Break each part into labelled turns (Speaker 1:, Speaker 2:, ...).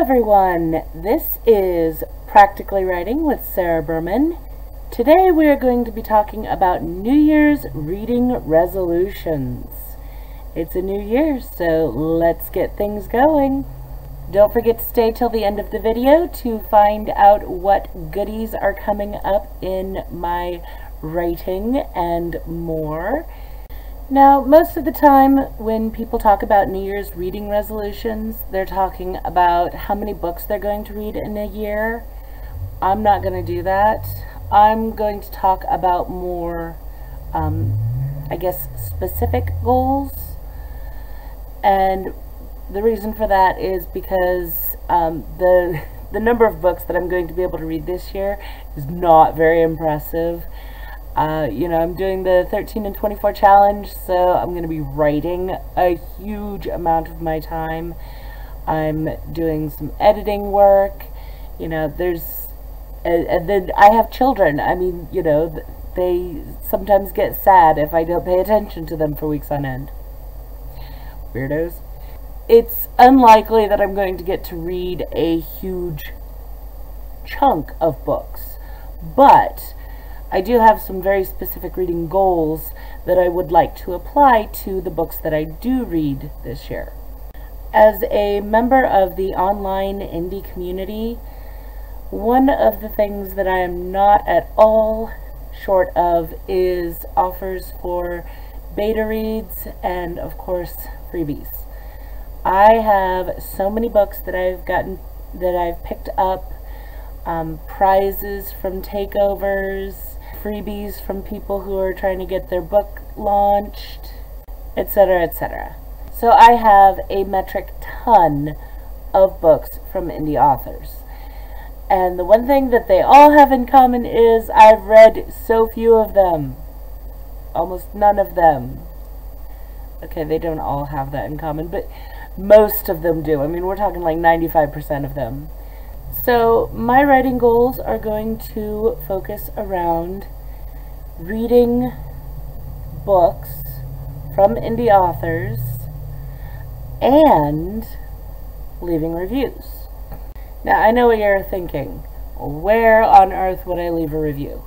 Speaker 1: everyone, this is Practically Writing with Sarah Berman. Today we are going to be talking about New Year's reading resolutions. It's a new year, so let's get things going. Don't forget to stay till the end of the video to find out what goodies are coming up in my writing and more. Now, most of the time when people talk about New Year's reading resolutions, they're talking about how many books they're going to read in a year. I'm not going to do that. I'm going to talk about more, I guess, specific goals. And the reason for that is because the number of books that I'm going to be able to read this year is not very impressive. I'm doing the 13 and 24 challenge, so I'm going to be writing a huge amount of my time. I'm doing some editing work. And then I have children. I mean, they sometimes get sad if I don't pay attention to them for weeks on end. Weirdos. It's unlikely that I'm going to get to read a huge chunk of books, but I do have some very specific reading goals that I would like to apply to the books that I do read this year. As a member of the online indie community, one of the things that I am not at all short of is offers for beta reads and, of course, freebies. I have so many books that I've picked up, prizes from takeovers, freebies from people who are trying to get their book launched, etc., etc. So I have a metric ton of books from indie authors. And the one thing that they all have in common is I've read so few of them. Almost none of them. Okay, they don't all have that in common, but most of them do. I mean, we're talking like 95% of them. So my writing goals are going to focus around reading books from indie authors and leaving reviews. Now, I know what you're thinking. Where on earth would I leave a review?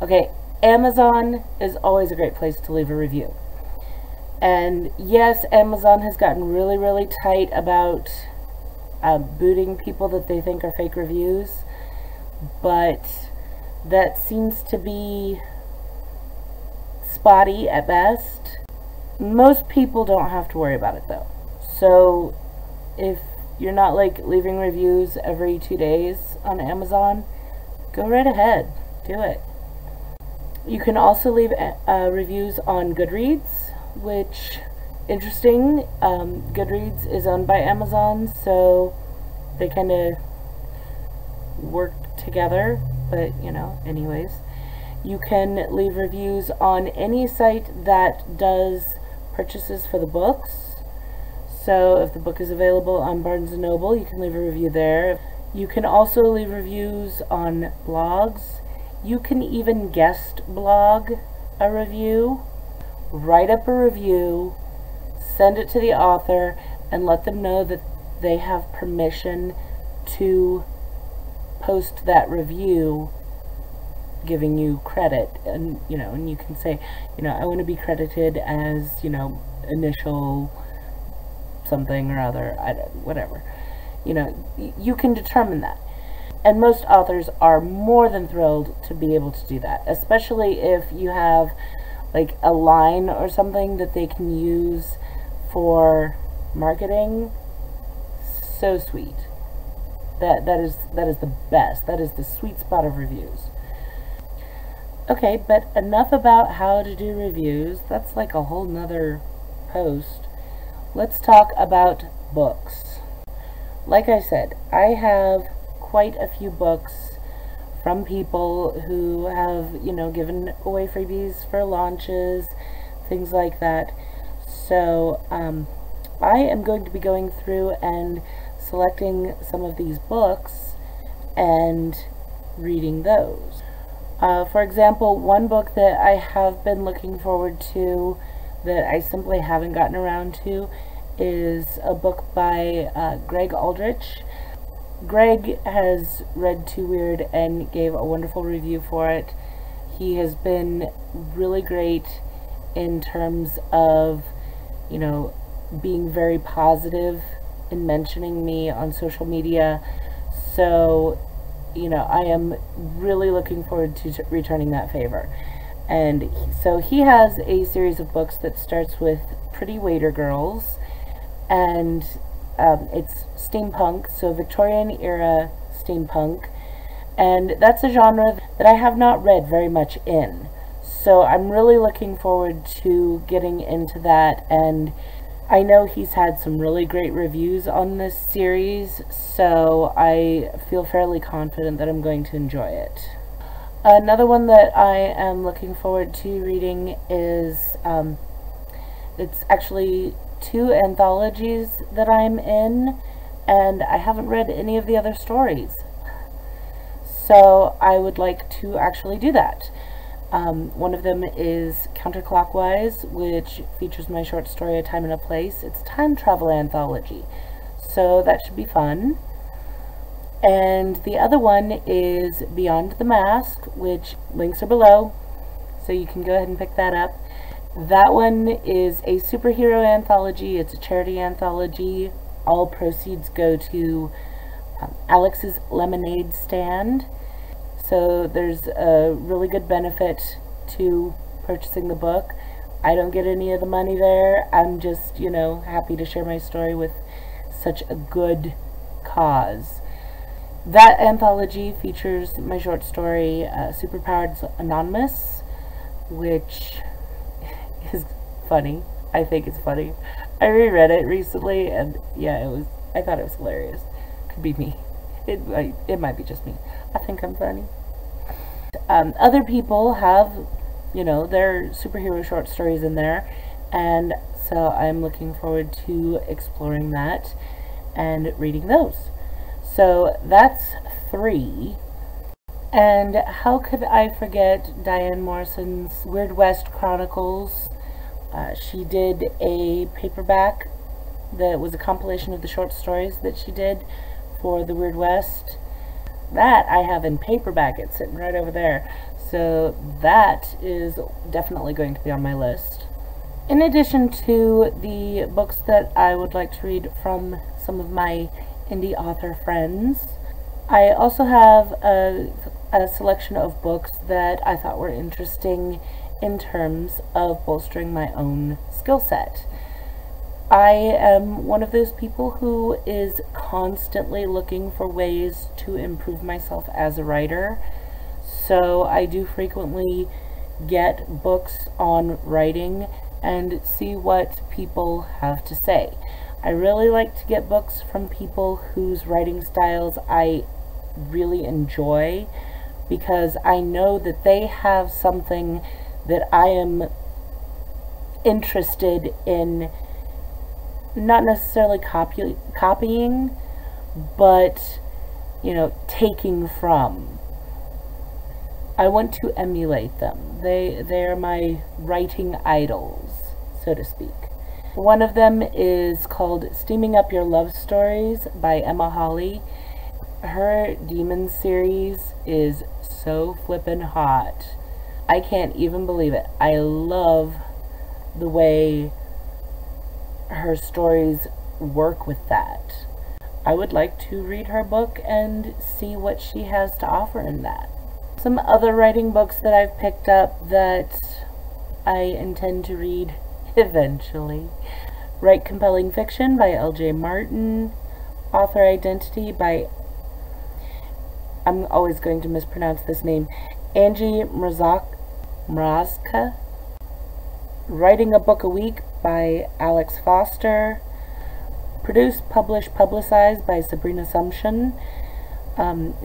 Speaker 1: Okay, Amazon is always a great place to leave a review. And yes, Amazon has gotten really, really tight about booting people that they think are fake reviews, but that seems to be spotty at best. Most people don't have to worry about it though. So if you're not like leaving reviews every 2 days on Amazon, go right ahead, do it. You can also leave reviews on Goodreads, which, interesting, Goodreads is owned by Amazon, so they kind of work together, but anyways. You can leave reviews on any site that does purchases for the books. So if the book is available on Barnes & Noble, you can leave a review there. You can also leave reviews on blogs. You can even guest blog a review. Write up a review, send it to the author, and let them know that they have permission to post that review, giving you credit. And and you can say, I want to be credited as, initial something or other, whatever. You can determine that. And most authors are more than thrilled to be able to do that, especially if you have like a line or something that they can use for marketing. So sweet. That is the best. That is the sweet spot of reviews. Okay, but enough about how to do reviews. That's like a whole nother post. Let's talk about books. Like I said, I have quite a few books from people who have, given away freebies for launches, things like that. So I am going to be going through and selecting some of these books and reading those. For example, one book that I have been looking forward to that I simply haven't gotten around to is a book by Greg Aldrich. Greg has read Too Wyrd and gave a wonderful review for it. He has been really great in terms of, being very positive in mentioning me on social media. So, I am really looking forward to returning that favor. And so he has a series of books that starts with Pretty Waiter Girls, and it's steampunk, so Victorian era steampunk, and that's a genre that I have not read very much in. So I'm really looking forward to getting into that, and I know he's had some really great reviews on this series, so I feel fairly confident that I'm going to enjoy it. Another one that I am looking forward to reading is, it's actually 2 anthologies that I'm in, and I haven't read any of the other stories. So I would like to actually do that. One of them is Counterclockwise, which features my short story A Time and a Place. It's a time travel anthology, so that should be fun. And the other one is Beyond the Mask, which links are below, so you can go ahead and pick that up. That one is a superhero anthology. It's a charity anthology. All proceeds go to Alex's Lemonade Stand. So there's a really good benefit to purchasing the book. I don't get any of the money there. I'm just, happy to share my story with such a good cause. That anthology features my short story, Superpowered Anonymous, which is funny. I think it's funny. I reread it recently, and yeah, I thought it was hilarious. Could be me. It might be just me. I think I'm funny. Other people have, their superhero short stories in there, and so I'm looking forward to exploring that and reading those. So that's 3. And how could I forget Diane Morrison's Weird West Chronicles? She did a paperback that was a compilation of the short stories that she did for the Weird West. That I have in paperback. It's sitting right over there. So that is definitely going to be on my list. In addition to the books that I would like to read from some of my indie author friends, I also have a selection of books that I thought were interesting in terms of bolstering my own skill set. I am one of those people who is constantly looking for ways to improve myself as a writer, so I do frequently get books on writing and see what people have to say. I really like to get books from people whose writing styles I really enjoy, because I know that they have something that I am interested in, not necessarily copying, but taking from. I want to emulate them. They're my writing idols, so to speak. One of them is called Steaming Up Your Love Stories by Emma Hawley. Her Demons series is so flippin' hot. I can't even believe it. I love the way her stories work with that. I would like to read her book and see what she has to offer in that. Some other writing books that I've picked up that I intend to read eventually. Write Compelling Fiction by L.J. Martin. Author Identity by, I'm always going to mispronounce this name, Angie Mrazka. Writing a Book a Week by Alex Foster. Produced, Published, Publicized by Sabrina Sumption.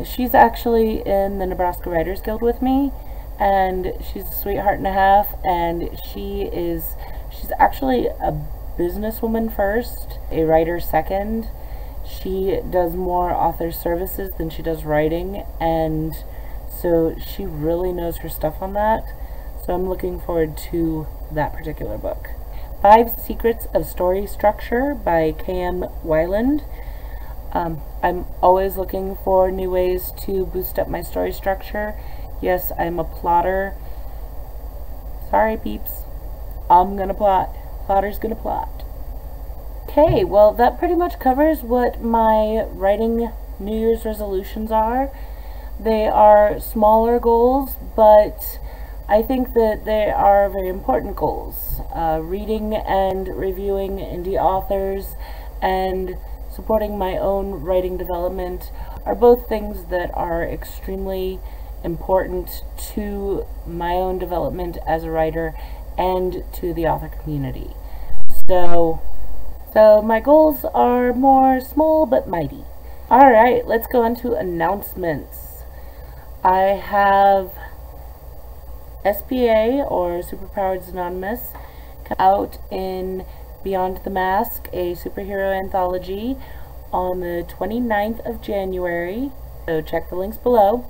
Speaker 1: She's actually in the Nebraska Writers Guild with me, and she's a sweetheart and a half, and she's actually a businesswoman first, a writer second. She does more author services than she does writing, and so she really knows her stuff on that. So I'm looking forward to that particular book. 5 Secrets of Story Structure by K.M. Weiland. I'm always looking for new ways to boost up my story structure. Yes, I'm a plotter. Sorry, peeps. I'm gonna plot. Plotter's gonna plot. Okay, well, that pretty much covers what my writing New Year's resolutions are. They are smaller goals, but I think that they are very important goals. Reading and reviewing indie authors and supporting my own writing development are both things that are extremely important to my own development as a writer and to the author community. So my goals are more small but mighty. Alright, let's go on to announcements. I have SPA, or Superpowers Anonymous, out in Beyond the Mask, a superhero anthology, on the 29th of January, so check the links below.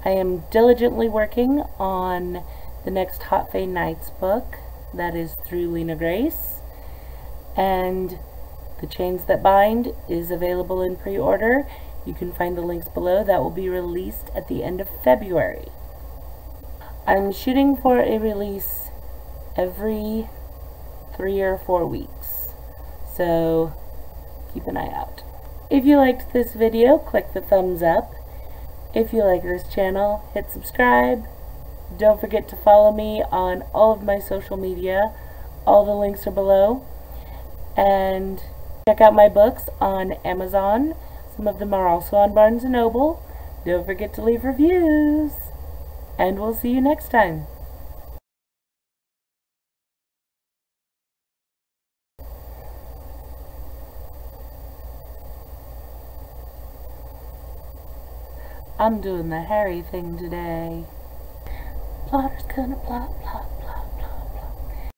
Speaker 1: I am diligently working on the next Hot Fae Nights book, that is through Lena Grace, and The Chains That Bind is available in pre-order. You can find the links below. That will be released at the end of February. I'm shooting for a release every 3 or 4 weeks, so keep an eye out. If you liked this video, click the thumbs up. If you like this channel, hit subscribe. Don't forget to follow me on all of my social media. All the links are below. And check out my books on Amazon. Some of them are also on Barnes & Noble. Don't forget to leave reviews. And we'll see you next time. I'm doing the Harry thing today. Plotter's gonna plot, plot.